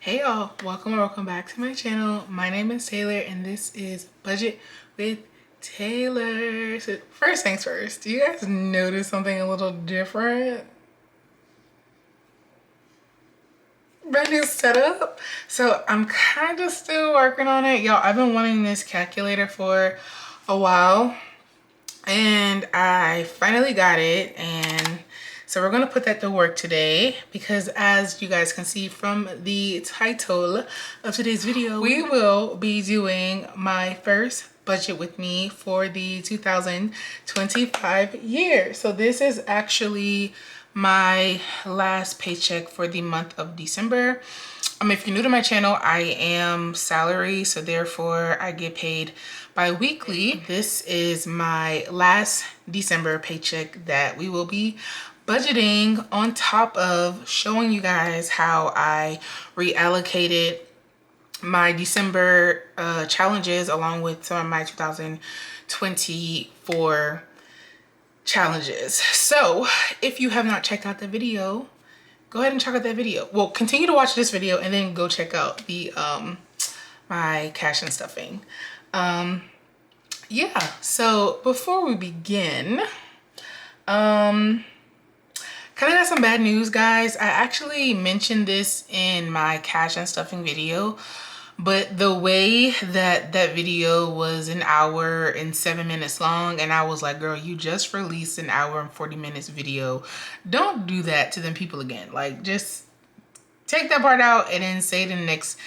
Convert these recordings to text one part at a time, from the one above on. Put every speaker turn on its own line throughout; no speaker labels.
Hey y'all, welcome or welcome back to my channel. My name is Taylor and this is Budget with Taylor. So first things first, do you guys notice something a little different? Brand new setup. So I'm kind of still working on it. Y'all, I've been wanting this calculator for a while and I finally got it, and so we're gonna put that to work today because as you guys can see from the title of today's video, we will be doing my first budget with me for the 2025 year. So this is actually my last paycheck for the month of December. If you're new to my channel, I am salary, so therefore I get paid bi-weekly. This is my last December paycheck that we will be budgeting, on top of showing you guys how I reallocated my December challenges along with some of my 2024 challenges. So if you have not checked out the video, go ahead and check out that video. Well, continue to watch this video and then go check out the my cash and stuffing. Yeah, so before we begin, kind of got some bad news, guys. I actually mentioned this in my cash and stuffing video, but the way that that video was an hour and 7 minutes long, and I was like, girl, you just released an hour and 40 minutes video. Don't do that to them people again. Like, just take that part out and then say it in the next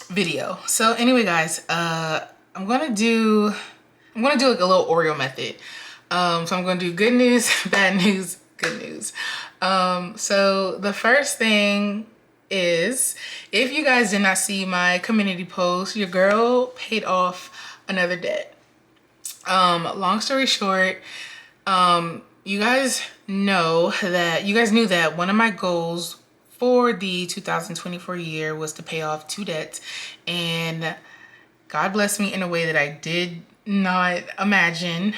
video. So anyway, guys, I'm gonna do like a little Oreo method. So I'm gonna do good news, bad news, good news. So the first thing is, if you guys did not see my community post, your girl paid off another debt. Long story short, you guys knew that one of my goals for the 2024 year was to pay off 2 debts, and God blessed me in a way that I did not imagine.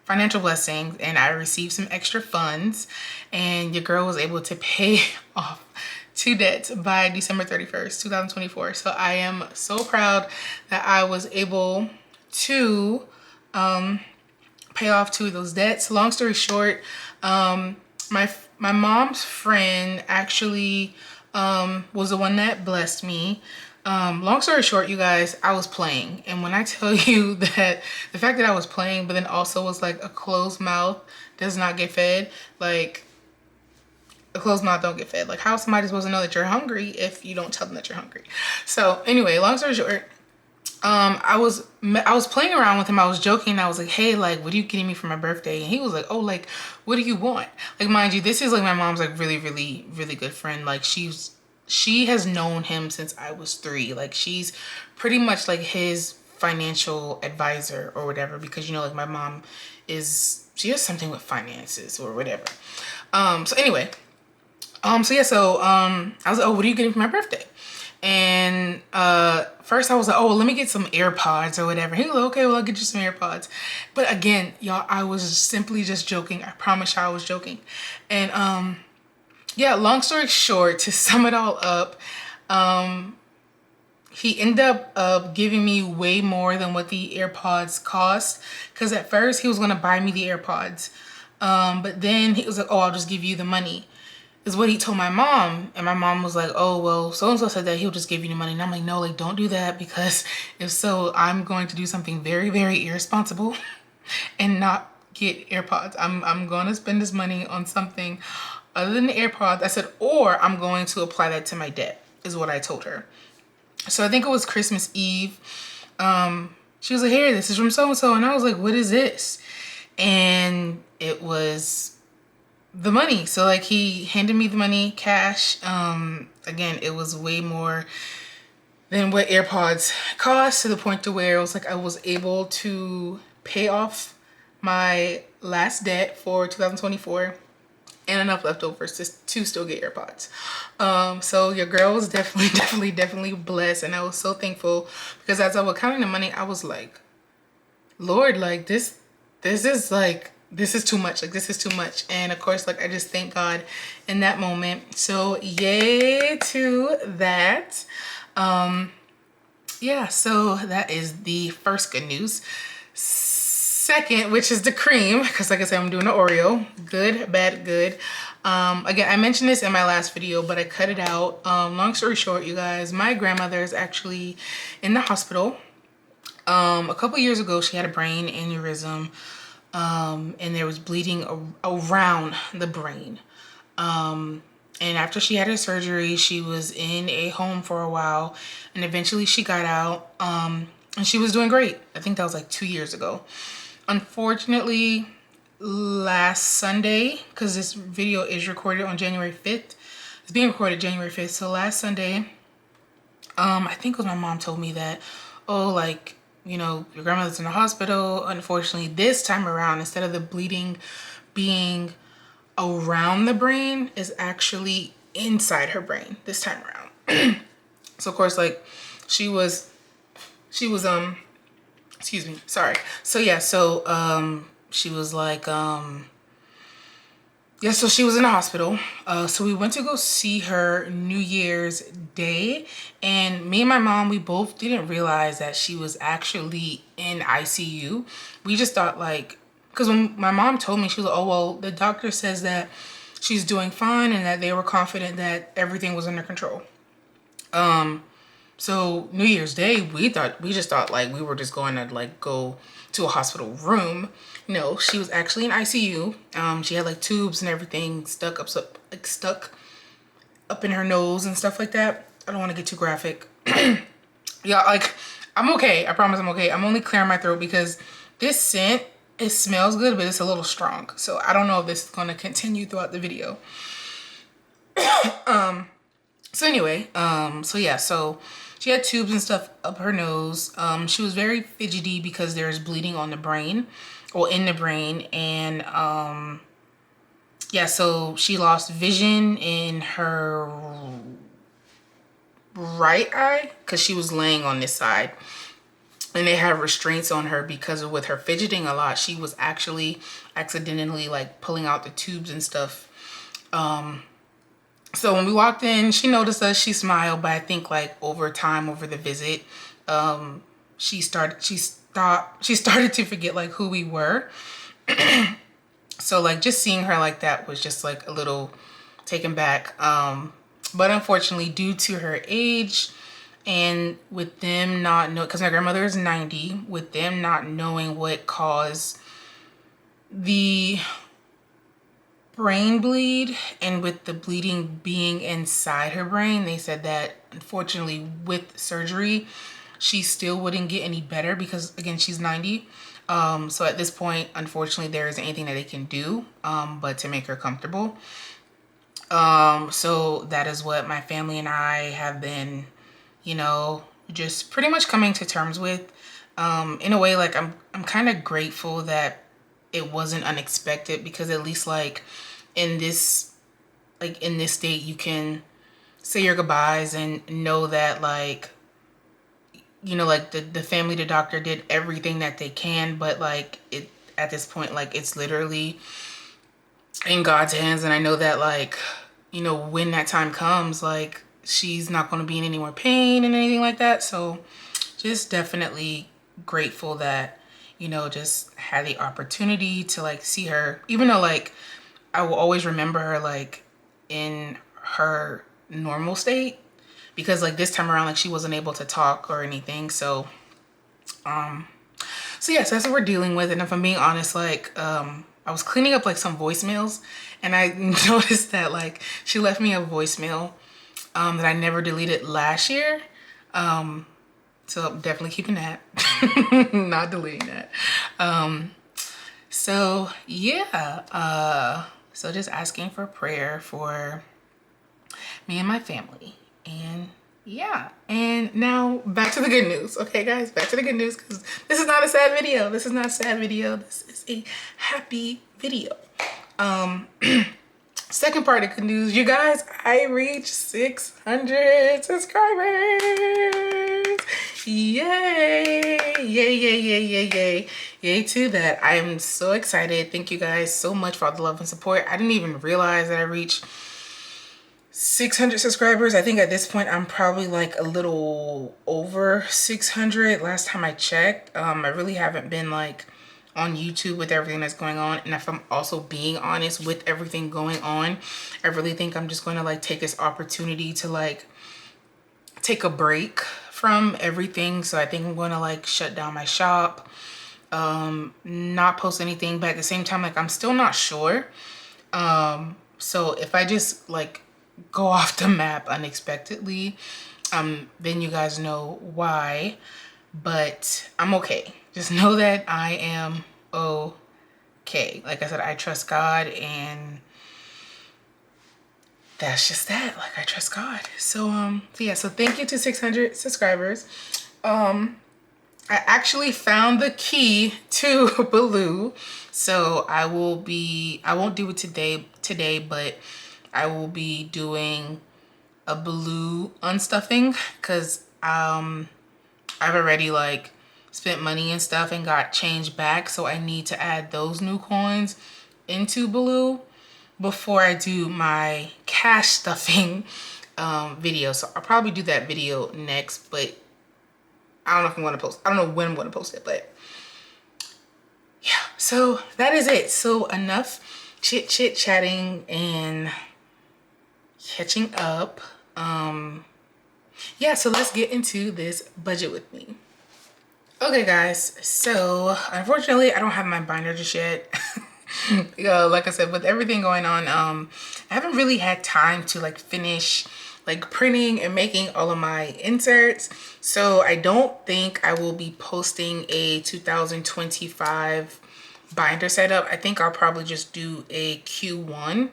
Financial blessings, and I received some extra funds, and your girl was able to pay off 2 debts by December 31st, 2024. So I am so proud that I was able to pay off 2 of those debts. Long story short, my mom's friend actually was the one that blessed me. Long story short, you guys, I was playing. And when I tell you that the fact that I was playing, but then also was like, a closed mouth does not get fed. Like, a closed mouth don't get fed. Like, how is somebody supposed to know that you're hungry if you don't tell them that you're hungry? So anyway, long story short, I was playing around with him. I was joking. I was like, hey, like, what are you getting me for my birthday? And he was like, oh, like, what do you want? Like, mind you, this is like my mom's like really, really, really good friend. Like, she has known him since I was 3. Like, she's pretty much like his financial advisor or whatever, because, you know, like, my mom she has something with finances or whatever. So anyway, I was like, oh, what are you getting for my birthday? And first I was like, oh, well, let me get some AirPods or whatever. He was like, okay, well, I'll get you some AirPods. But again, y'all, I was simply just joking. I promise y'all I was joking. And yeah, long story short, to sum it all up, he ended up giving me way more than what the AirPods cost. Because at first he was going to buy me the AirPods. But then he was like, oh, I'll just give you the money, is what he told my mom. And my mom was like, oh, well, so-and-so said that he'll just give you the money. And I'm like, no, like, don't do that, because if so, I'm going to do something very, very irresponsible and not get AirPods. I'm going to spend this money on something other than the AirPods. I said, or I'm going to apply that to my debt, is what I told her. So I think it was Christmas Eve. She was like, here, this is from so-and-so. And I was like, what is this? And it was the money. So like, he handed me the money, cash. Again, it was way more than what AirPods cost, to the point to where it was like, I was able to pay off my last debt for 2024 and enough leftovers to still get AirPods. So your girl was definitely blessed, and I was so thankful, because as I was counting the money, I was like, Lord, like, this is like this is too much. Like, this is too much. And of course, like, I just thank God in that moment. So yay to that. Yeah, so that is the first good news. Second, which is the cream, because like I said, I'm doing an Oreo. Good, bad, good. Again, I mentioned this in my last video, but I cut it out. Long story short, you guys, my grandmother is actually in the hospital. A couple years ago, she had a brain aneurysm, and there was bleeding around the brain. And after she had her surgery, she was in a home for a while, and eventually she got out, and she was doing great. I think that was like 2 years ago. Unfortunately, last Sunday, because this video is recorded on January 5th, it's being recorded January 5th. So last Sunday, I think it was my mom told me that, oh, like, you know, your grandmother's in the hospital. Unfortunately, this time around, instead of the bleeding being around the brain, is actually inside her brain this time around. So of course, like, she was excuse me, sorry. So yeah, so she was like yeah, so she was in the hospital. So we went to go see her New Year's Day, and me and my mom, we both didn't realize that she was actually in ICU. We just thought, like, because when my mom told me, she was like, oh, well, the doctor says that she's doing fine and that they were confident that everything was under control. So New Year's Day, we just thought like we were just going to like go to a hospital room. No, she was actually in ICU. She had like tubes and everything stuck up in her nose and stuff like that. I don't want to get too graphic. Yeah, like, I'm okay. I promise I'm okay. I'm only clearing my throat because this scent, it smells good, but it's a little strong. So I don't know if this is going to continue throughout the video. So anyway, so yeah, so she had tubes and stuff up her nose. She was very fidgety because there's bleeding on the brain, or in the brain. And yeah, so she lost vision in her right eye because she was laying on this side. And they had restraints on her because of, with her fidgeting a lot, she was actually accidentally like pulling out the tubes and stuff. So when we walked in, she noticed us, she smiled, but I think like over time, over the visit, she started to forget like who we were. So like just seeing her like that was just like a little taken back. But unfortunately, due to her age and with them not know, because my grandmother is 90, with them not knowing what caused the brain bleed, and with the bleeding being inside her brain, they said that unfortunately with surgery she still wouldn't get any better because again, she's 90. So at this point, unfortunately, there isn't anything that they can do but to make her comfortable. So that is what my family and I have been, you know, just pretty much coming to terms with. In a way, like, I'm kind of grateful that it wasn't unexpected, because at least like in this state, you can say your goodbyes and know that, like, you know, like the family, the doctor did everything that they can, but like it, at this point, like, it's literally in God's hands. And I know that, like, you know, when that time comes, like, she's not going to be in any more pain and anything like that. So just definitely grateful that, you know, just had the opportunity to like see her, even though like I will always remember her like in her normal state, because like this time around, like, she wasn't able to talk or anything. So so yes, that's what we're dealing with. And if I'm being honest, like, I was cleaning up like some voicemails, and I noticed that like she left me a voicemail that I never deleted last year. So I'm definitely keeping that, not deleting that. So yeah, so just asking for prayer for me and my family. And yeah, and now back to the good news. Okay guys, back to the good news, because this is not a sad video. This is not a sad video. This is a happy video. Second part of good news, you guys, I reached 600 subscribers. Yay! Yay, yay, yay, yay, yay. Yay to that. I am so excited. Thank you guys so much for all the love and support. I didn't even realize that I reached 600 subscribers. I think at this point I'm probably like a little over 600 last time I checked. I really haven't been like on YouTube with everything that's going on, and if I'm also being honest with everything going on, I really think I'm just going to like take this opportunity to like take a break from everything. So I think I'm going to like shut down my shop, not post anything, but at the same time like I'm still not sure. So if I just like go off the map unexpectedly, then you guys know why. But I'm okay. Just know that I am okay. Like I said, I trust God, and that's just that. Like I trust God. So yeah, so thank you to 600 subscribers. I actually found the key to Baloo. So I won't do it today, but I will be doing a Baloo unstuffing, because I've already like spent money and stuff and got change back, so I need to add those new coins into Baloo before I do my cash stuffing video. So I'll probably do that video next, but I don't know if I'm gonna post. I don't know when I'm gonna post it, but yeah, so that is it. So enough chatting and catching up. Yeah, so let's get into this budget with me. Okay guys, so unfortunately I don't have my binder just yet. Like I said, with everything going on, I haven't really had time to like finish like printing and making all of my inserts. So I don't think I will be posting a 2025 binder setup. I think I'll probably just do a Q1.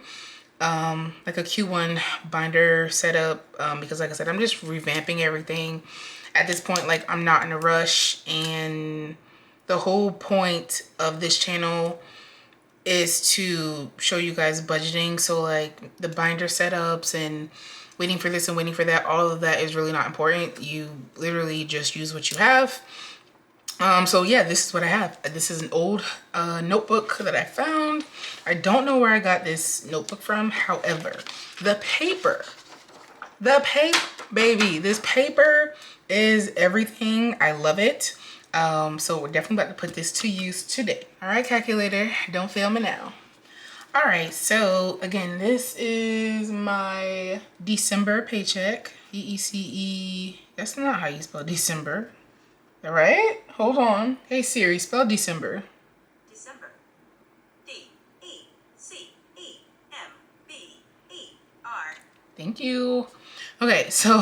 Like a Q1 binder setup, because like I said, I'm just revamping everything at this point. Like I'm not in a rush, and the whole point of this channel is to show you guys budgeting. So like the binder setups and waiting for this and waiting for that, all of that is really not important. You literally just use what you have. So yeah, this is what I have. This is an old notebook that I found. I don't know where I got this notebook from. However, the paper, baby, this paper is everything. I love it. So we're definitely about to put this to use today. All right, calculator, don't fail me now. All right, so again, this is my December paycheck. D-E-C-E. That's not how you spell December. All right, hold on. Hey Siri, spell December.
December. D-E-C-E-M-B-E-R.
Thank you. Okay, so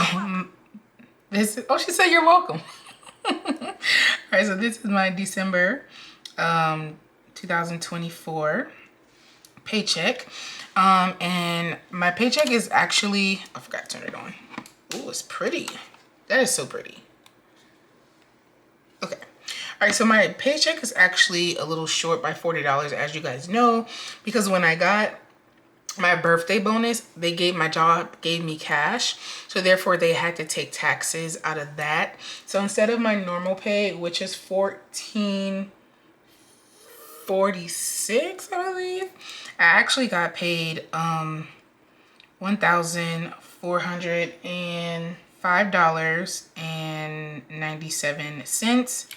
this is, oh, she said you're welcome. All right, so this is my December 2024 paycheck. And my paycheck is actually, I forgot to turn it on. Oh, it's pretty. That is so pretty. Okay. All right, so my paycheck is actually a little short by $40, as you guys know, because when I got my birthday bonus, my job gave me cash, so therefore they had to take taxes out of that. So instead of my normal pay, which is $14.46, I believe, I actually got paid $1,405.97.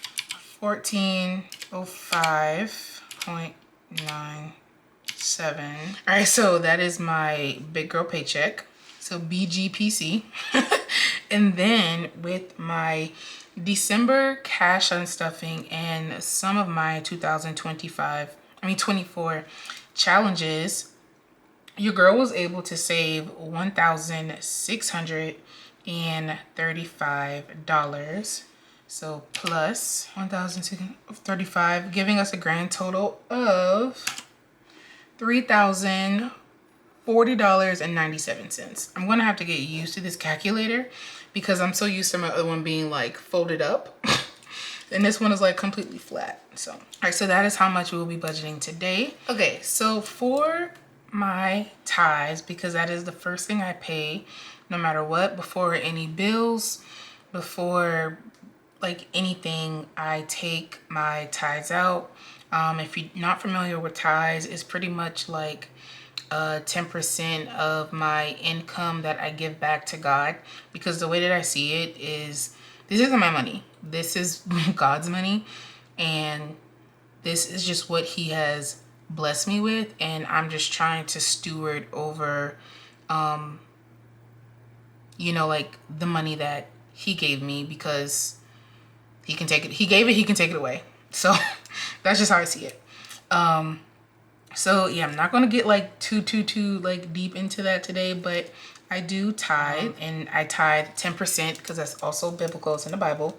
1405.97. All right, so that is my big girl paycheck, so BGPC. And then with my December cash unstuffing and some of my 24 challenges, your girl was able to save $1,635. So plus 1,635, giving us a grand total of $3,040.97. I'm gonna have to get used to this calculator because I'm so used to my other one being like folded up. And this one is like completely flat. So, all right, so that is how much we will be budgeting today. Okay, so for my tithes, because that is the first thing I pay no matter what, before any bills, before like anything, I take my tithes out. If you're not familiar with tithes, it's pretty much like 10% of my income that I give back to God, because the way that I see it is, this isn't my money. This is God's money, and this is just what he has blessed me with, and I'm just trying to steward over, you know, like the money that he gave me, because he can take it. He gave it, he can take it away. So that's just how I see it. So yeah, I'm not gonna get like too like deep into that today, but I do tithe, and I tithe 10% because that's also biblical. It's in the Bible.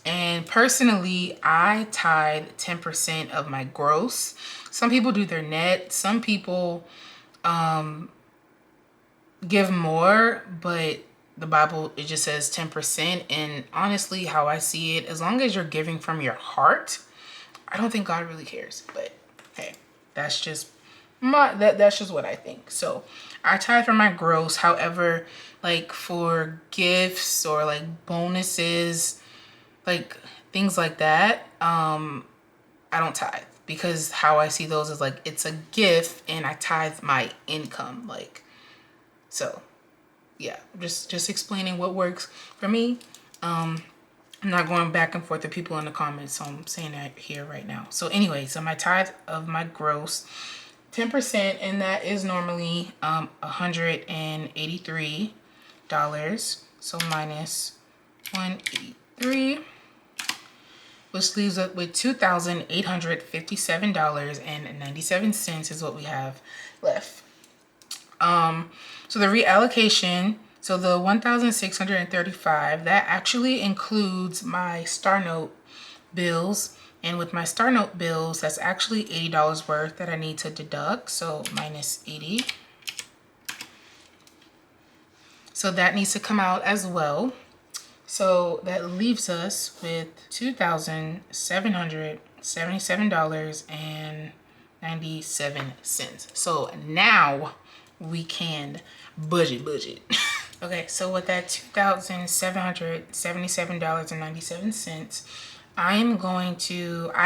And personally, I tithe 10% of my gross. Some people do their net. Some people give more, but the Bible, it just says 10%. And honestly, how I see it, as long as you're giving from your heart, I don't think God really cares. But hey, that's just that's just what I think. So I tithe from my gross. However, like for gifts or like bonuses, like things like that, I don't tithe, because how I see those is like it's a gift and I tithe my income. Like, so yeah, just explaining what works for me. I'm not going back and forth with people in the comments, so I'm saying that here right now. So anyway, so my tithe of my gross, 10%, and that is normally $183. So minus 183, which leaves us with $2,857.97 is what we have left. So the reallocation, so the 1,635, that actually includes my Star Note bills. And with my Star Note bills, that's actually $80 worth that I need to deduct. So minus 80. So that needs to come out as well. So that leaves us with $2,777.97. So now we can budget. Okay, so with that $2,777.97, I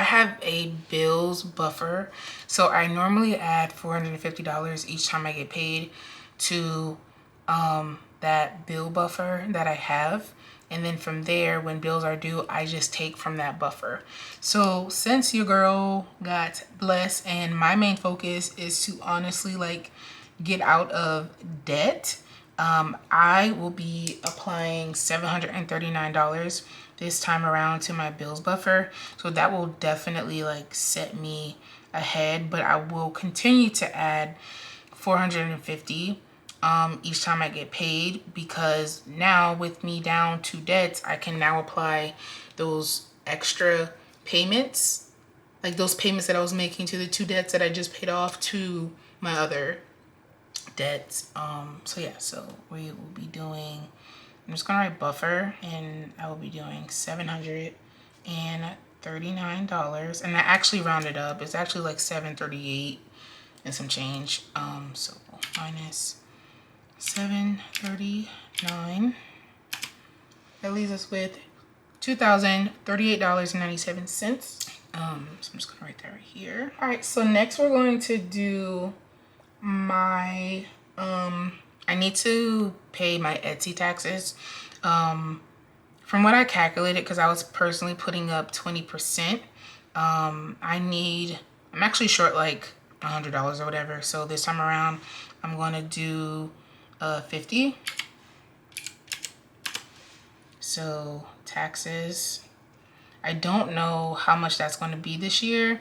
have a bills buffer. So I normally add $450 each time I get paid to that bill buffer that I have. And then from there, when bills are due, I just take from that buffer. So since your girl got blessed and my main focus is to honestly like get out of debt, I will be applying $739 this time around to my bills buffer. So that will definitely like set me ahead, but I will continue to add $450 each time I get paid, because now with me down to debts, I can now apply those extra payments, like those payments that I was making to the 2 debts that I just paid off, to my other debts. So yeah, so we will be doing, I'm just gonna write buffer, and I will be doing $739, and I actually rounded up. It's actually like $738 and some change. So minus 739, that leaves us with $2,038.97. So I'm just gonna write that right here. All right, so next we're going to do my I need to pay my Etsy taxes. From what I calculated, because I was personally putting up 20%, I'm actually short like $100 or whatever. So this time around, I'm going to do 50. So taxes, I don't know how much that's going to be this year.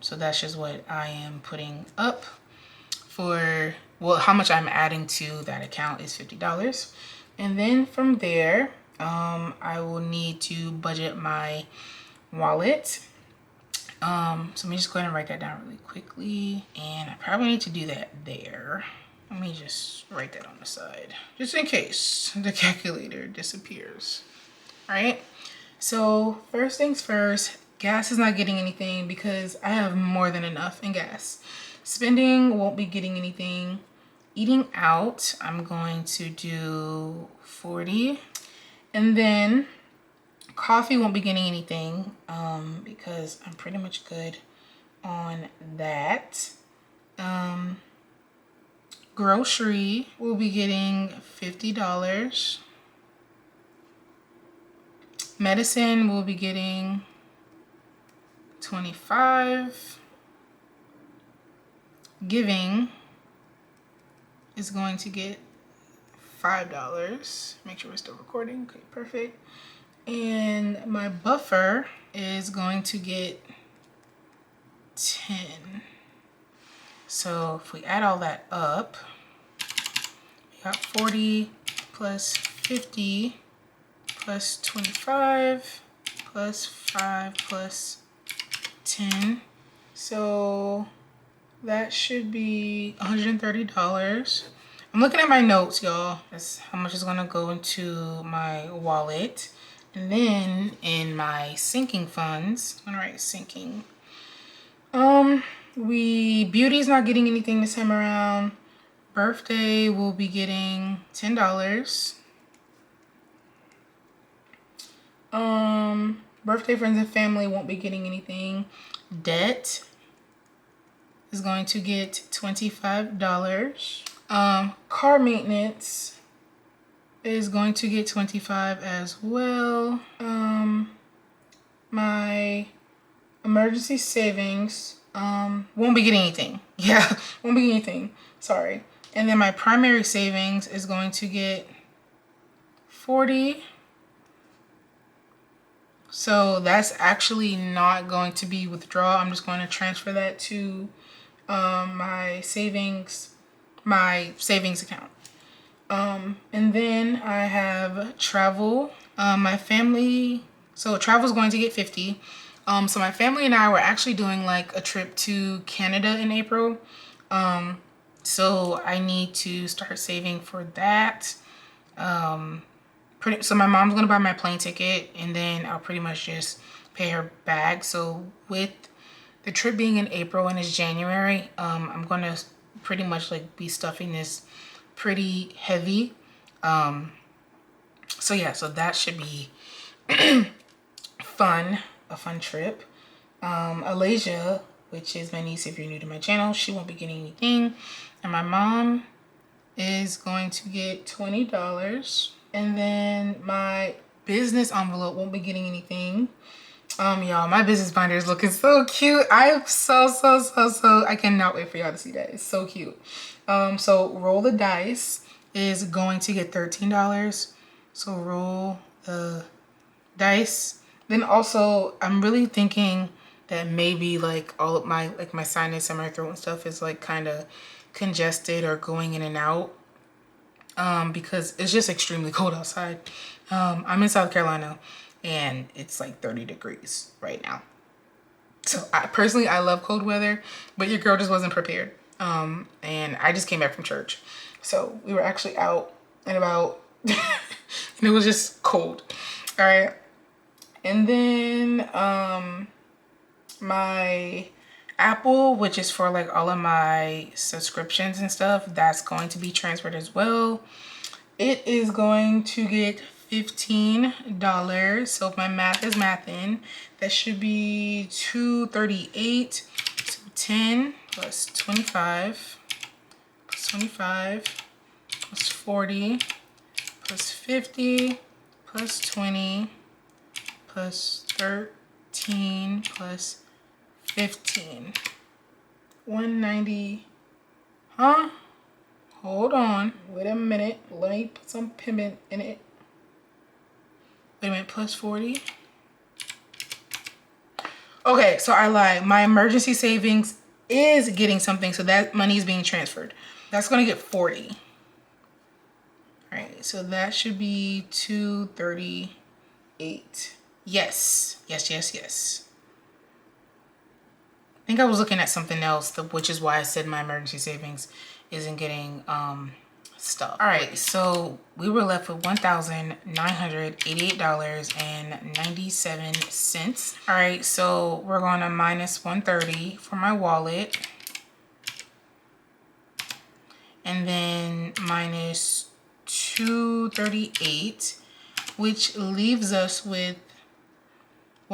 So that's just what I am putting up for, well, how much I'm adding to that account is $50. And then from there, I will need to budget my wallet. So let me just go ahead and write that down really quickly. And I probably need to do that there. Let me just write that on the side, just in case the calculator disappears. All right. So first things first, gas is not getting anything because I have more than enough in gas. Spending won't be getting anything. Eating out, I'm going to do 40. And then Coffee won't be getting anything because I'm pretty much good on that. Grocery will be getting $50. Medicine will be getting $25. Giving is going to get $5. Make sure we're still recording. Okay, perfect. And my buffer is going to get 10. So if we add all that up, we got 40 plus 50 plus 25 plus 5 plus 10. So that should be $130. I'm looking at my notes, y'all. That's how much is gonna go into my wallet. And then in my sinking funds, I'm gonna write sinking. Beauty's not getting anything this time around. Birthday will be getting $10. Birthday friends and family won't be getting anything. Debt is going to get $25. Car maintenance is going to get $25 as well. My emergency savings won't be getting anything. Yeah, won't be getting anything. Sorry. And then my primary savings is going to get 40. So that's actually not going to be withdrawal. I'm just going to transfer that to my savings account. And then I have travel. My family, so travel is going to get 50. So my family and I were actually doing like a trip to Canada in April. So I need to start saving for that. So my mom's gonna buy my plane ticket, and then I'll pretty much just pay her back. So with the trip being in April and it's January, I'm gonna pretty much like be stuffing this pretty heavy. So yeah, so that should be a fun trip. Alasia, which is my niece if you're new to my channel, she won't be getting anything. And my mom is going to get $20. And then my business envelope won't be getting anything. Y'all, my business binder is looking so cute. I'm so, I cannot wait for y'all to see that. It's so cute. So roll the dice is going to get $13. So roll the dice. Then also, I'm really thinking that maybe like all of my, like my sinus and my throat and stuff is like kind of congested or going in and out. Because it's just extremely cold outside. I'm in South Carolina and it's like 30 degrees right now. So I love cold weather, but your girl just wasn't prepared. And I just came back from church. So we were actually out and about and it was just cold. All right. And then, my Apple, which is for like all of my subscriptions and stuff, that's going to be transferred as well. It is going to get $15. So if my math is mathing, that should be $238. So 10 plus 25 plus 25 plus 40 plus 50 plus 20 plus 13 plus 15. 190. Huh? Hold on. Wait a minute. Let me put some payment in it. Wait a minute. Plus 40. Okay, so I lied. My emergency savings is getting something, so that money is being transferred. That's going to get 40. All right, so that should be 238. Yes. I think I was looking at something else, which is why I said my emergency savings isn't getting stuff. All right, so we were left with $1,988.97. All right, so we're going to minus 130 for my wallet. And then minus 238, which leaves us with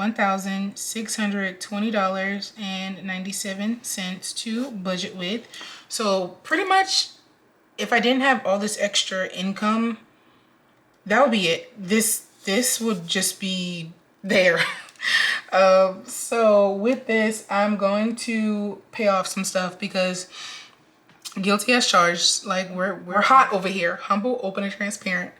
$1,620.97 to budget with. So pretty much, if I didn't have all this extra income, that would be it. This would just be there. So with this, I'm going to pay off some stuff because guilty as charged. Like we're hot over here. Humble, open, and transparent.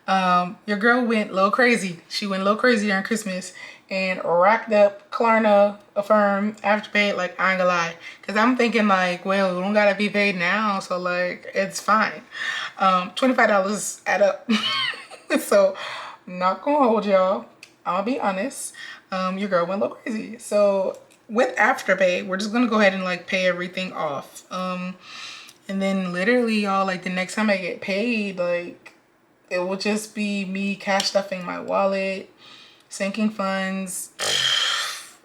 Your girl went a little crazy. She went a little crazy during Christmas and racked up Klarna, Affirm, Afterpay. Like, I ain't gonna lie, because I'm thinking like, well, we don't gotta be paid now, so like it's fine. $25 add up. So I'm not gonna hold y'all. I'll be honest. Your girl went a little crazy. So with Afterpay, we're just gonna go ahead and like pay everything off. And then literally, y'all, like the next time I get paid, like it will just be me cash stuffing my wallet, sinking funds,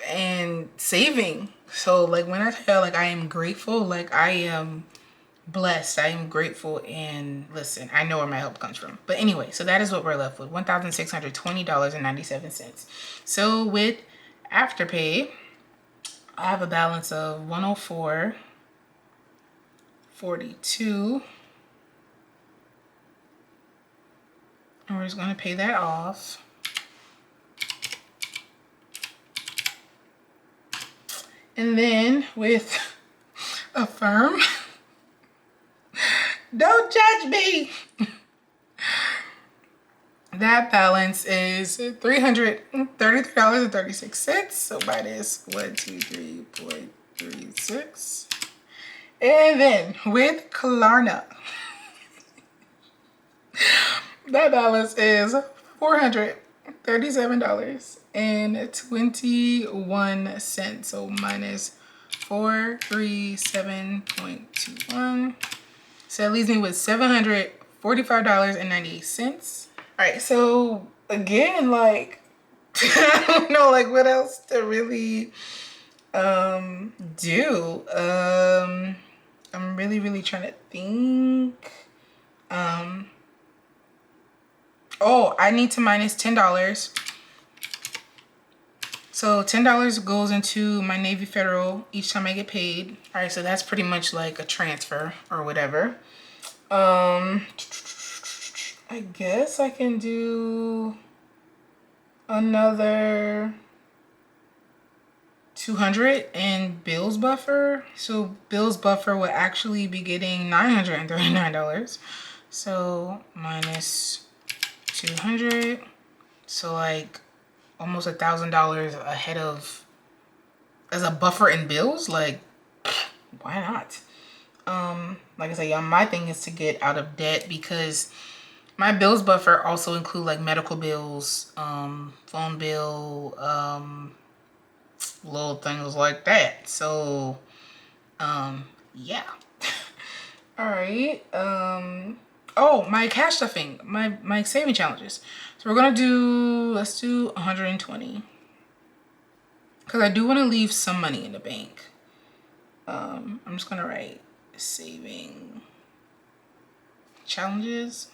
and saving. So like when I tell you, like I am grateful, like I am blessed, I am grateful, and listen, I know where my help comes from. But anyway, so that is what we're left with, $1,620.97. So with Afterpay, I have a balance of $104.42. And we're just going to pay that off. And then with Affirm, don't judge me. That balance is $333.36. So minus 123.36. And then with Klarna, that balance is $437.21. So minus 437.21. So that leaves me with $745.98. All right, so again, like I don't know like what else to really do. I'm really trying to think. Oh, I need to minus $10. So $10 goes into my Navy Federal each time I get paid. All right, so that's pretty much like a transfer or whatever. I guess I can do another 200 in bills buffer. So bills buffer would actually be getting $939. So minus 200. So like almost $1,000 ahead of as a buffer in bills. Like, why not? Like I said, y'all, my thing is to get out of debt because my bills buffer also include like medical bills, phone bill, little things like that. So, yeah. All right. Oh, my cash stuffing, my saving challenges. So we're gonna do, let's do 120. Because I do want to leave some money in the bank. I'm just gonna write saving challenges.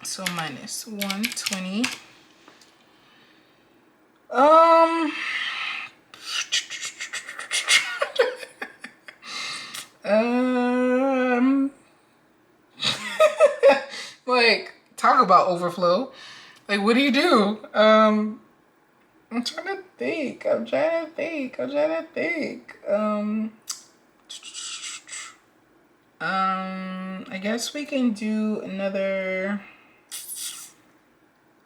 So minus 120. Like, talk about overflow. Like, what do you do? I'm trying to think. I guess we can do another.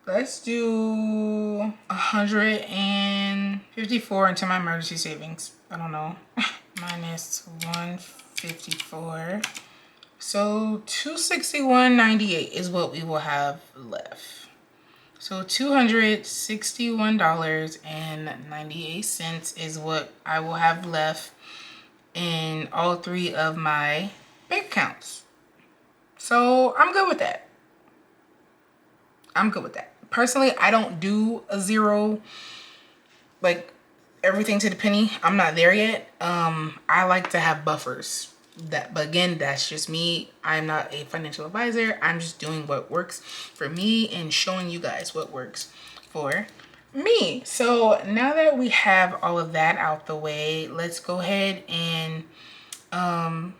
Let's do 154 into my emergency savings. I don't know. Minus 154. So 261.98 is what we will have left. So $261.98 is what I will have left in all three of my bank accounts. So I'm good with that. Personally, I don't do a zero, like everything to the penny. I'm not there yet. I like to have buffers. But again, that's just me. I'm not a financial advisor. I'm just doing what works for me and showing you guys what works for me. So now that we have all of that out the way, let's go ahead and I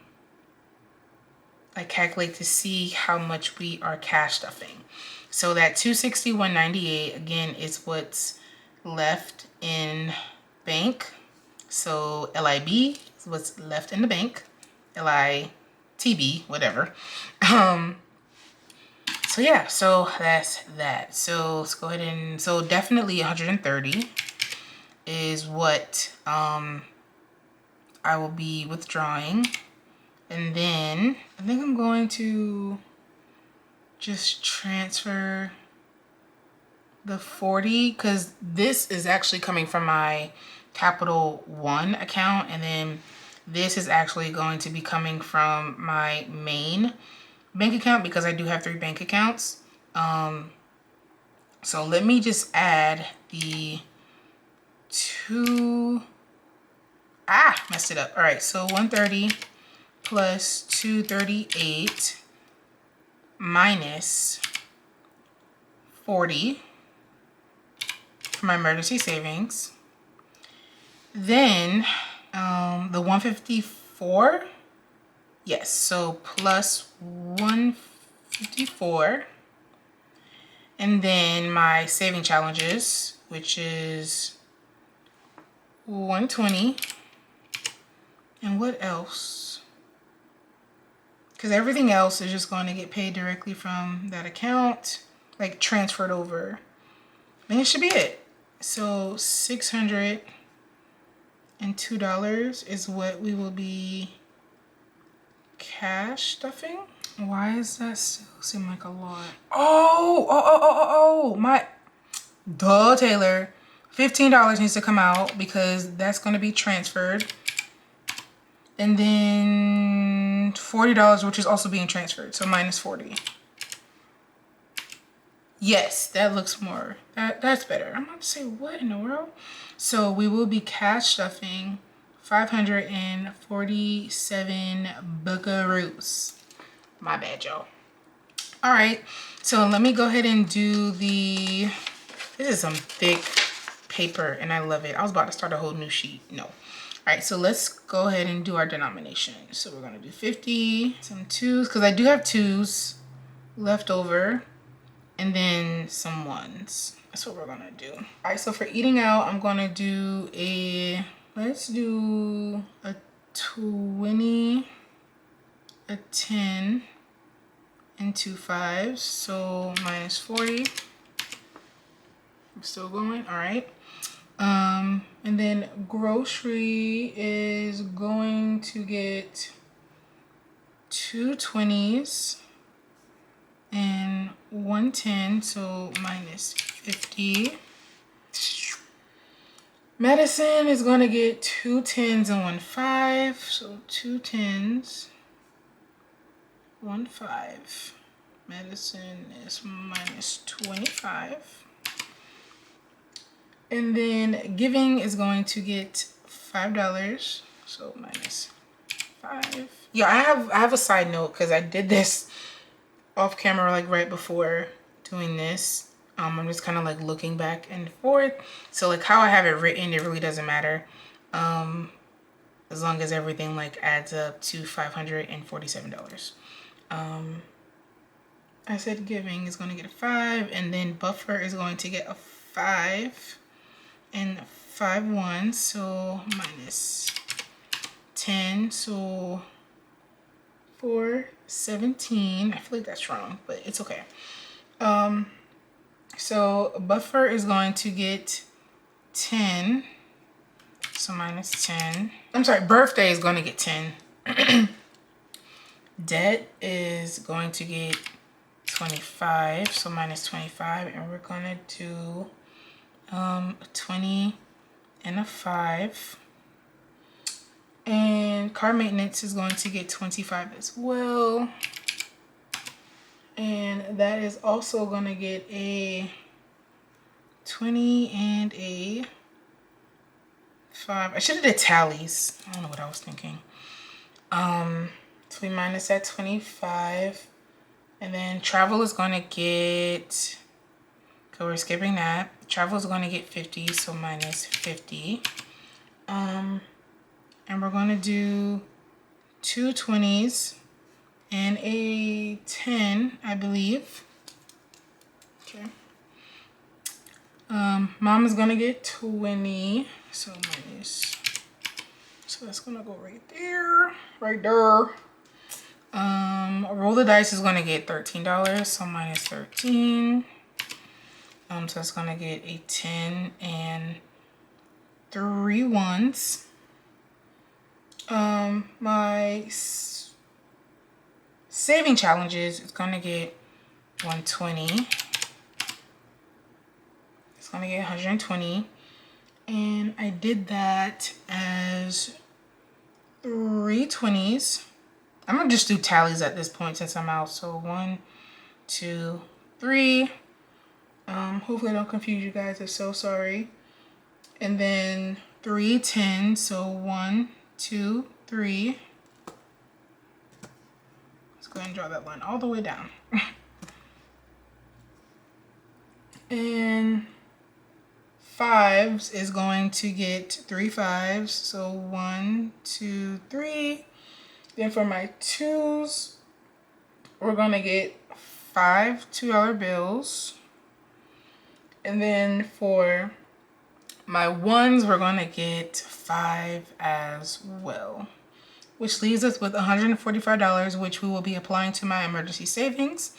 calculate to see how much we are cash stuffing. So that 261.98 again is what's left in bank. So LIB is what's left in the bank. LITB, whatever. So yeah, so that's that. So let's go ahead and, so definitely 130 is what I will be withdrawing. And then I think I'm going to just transfer the 40 because this is actually coming from my Capital One account, and then this is actually going to be coming from my main bank account because I do have 3 bank accounts. So let me just add the two. Messed it up. All right, so 130 plus 238 minus 40 for my emergency savings. Then the 154, yes, so plus 154. And then my saving challenges, which is 120. And what else? Because everything else is just going to get paid directly from that account, like transferred over. And it should be it. So $602 is what we will be cash stuffing. Why does that still seem like a lot? My Taylour. $15 needs to come out because that's going to be transferred. And then $40, which is also being transferred. So minus 40. Yes, that looks more, that's better. I'm about to say, what in the world? So we will be cash stuffing 547 buckaroos. My bad, y'all. All right, so let me go ahead and do the, this is some thick paper and I love it. I was about to start a whole new sheet. No. All right, so let's go ahead and do our denomination. So we're gonna do 50, some 2s, because I do have 2s left over, and then some 1s. That's what we're gonna do. All right, so for eating out, I'm gonna do a, let's do a 20, a 10, and 2 5s, so minus 40. I'm still going, all right. And then grocery is going to get 2 20s and 1 10, so minus 50. Medicine is going to get 2 10s and 1 5, so 2 10s, 1 5. Medicine is minus 25. And then giving is going to get $5, so minus 5. Yeah, I have a side note because I did this off camera like right before doing this. I'm just kind of like looking back and forth. So like how I have it written, it really doesn't matter. As long as everything like adds up to $547. I said giving is going to get a 5, and then buffer is going to get a 5. And 5 1, so minus 10, so 4 17. I feel like that's wrong, but it's okay. So buffer is going to get 10, so minus 10. I'm sorry, birthday is going to get 10. Debt is going to get 25, so minus 25, and we're going to do a 20 and a 5. And car maintenance is going to get 25 as well. And that is also going to get a 20 and a 5. I should have did tallies. I don't know what I was thinking. So we minus that 25. And then travel is going to get, so we're skipping that. Travel is going to get 50, so minus 50. And we're going to do 2 20s and a 10, I believe. Okay. Mom is gonna get 20, so minus. So that's gonna go right there, right there. Roll the dice is gonna get $13, so minus 13. So that's gonna get a 10 and 3 ones. My saving challenges is gonna get 120. It's gonna get 120. And I did that as 3 20s. I'm gonna just do tallies at this point since I'm out. So 1, 2, 3. Hopefully I don't confuse you guys. I'm so sorry. And then 3 10s. So 1, 2, 3. Let's go ahead and draw that line all the way down. And 5s is going to get 3 5s. So 1, 2, 3. Then for my 2s, we're going to get 5 $2 bills. And then for my 1s, we're going to get 5 as well. Which leaves us with $145, which we will be applying to my emergency savings.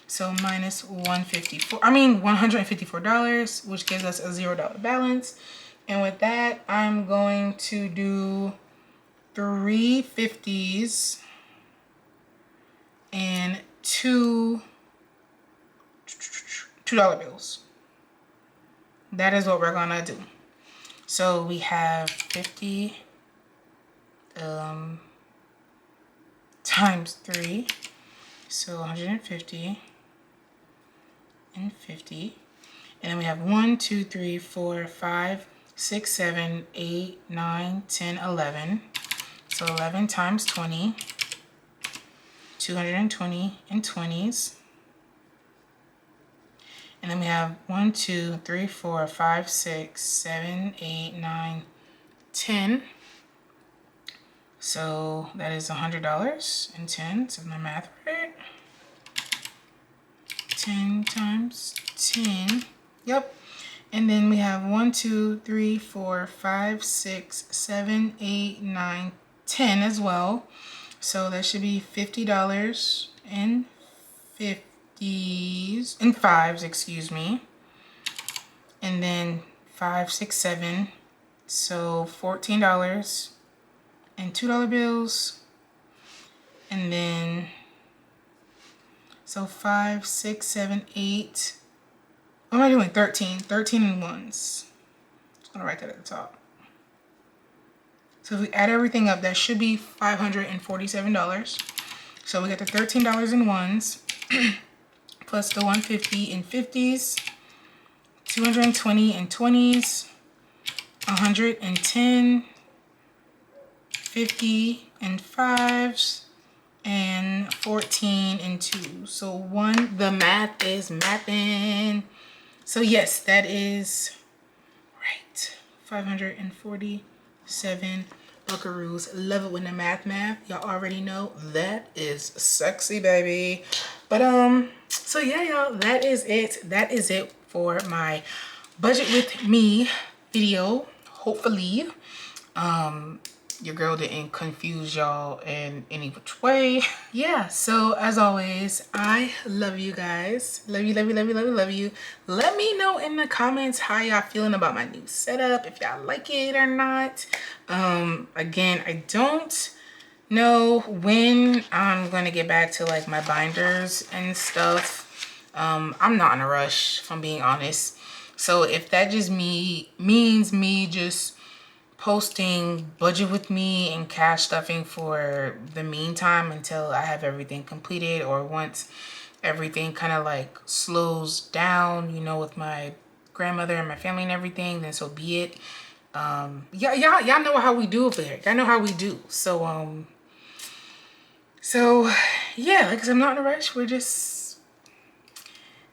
So minus $154, which gives us a $0 balance. And with that, I'm going to do 3 50s and 2 $2 bills. That is what we're gonna do. So we have 50 times 3, so 150 and 50. And then we have 1, 2, 3, 4, 5, 6, 7, 8, 9, 10, 11. So 11 times 20, 220 and 20s. And then we have 1, 2, 3, 4, 5, 6, 7, 8, 9, 10. So that is $100 and 10. So my math right. 10 times 10. Yep. And then we have 1, 2, 3, 4, 5, 6, 7, 8, 9, 10 as well. So that should be $50 and 50s and 5s, excuse me. And then 5, 6, 7. So $14 and $2 bills. And then so 5, 6, 7, 8. What am I doing? 13. 13 and 1s. I'm gonna write that at the top. So if we add everything up, that should be $547. So we got the $13 in 1s, plus the 150 in 50s, 220 in 20s, 110, 50 in 5s, and 14 in 2s. So the math is mathing. So yes, that is right. 547 buckaroos. Love it when the math. Y'all already know that is sexy, baby. But so yeah, y'all, that is it. That is it for my budget with me video. Hopefully your girl didn't confuse y'all in any which way. Yeah, so as always, I love you guys. Love you, love you, love you, love you, love you. Let me know in the comments how y'all feeling about my new setup, if y'all like it or not. Again, I don't know when I'm gonna get back to like my binders and stuff. I'm not in a rush, if I'm being honest. So if that just means me just posting budget with me and cash stuffing for the meantime until I have everything completed, or once everything kind of like slows down, you know, with my grandmother and my family and everything, then so be it. Y'all know how we do over there. Y'all know how we do. So So yeah, like I said, I'm not in a rush. We're just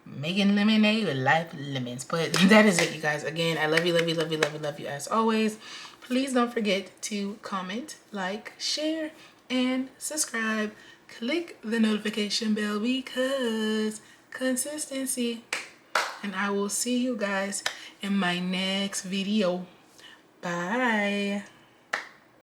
making lemonade with life lemons. But that is it, you guys. Again, I love you, love you, love you, love you, love you as always. Please don't forget to comment, like, share, and subscribe. Click the notification bell because consistency. And I will see you guys in my next video. Bye.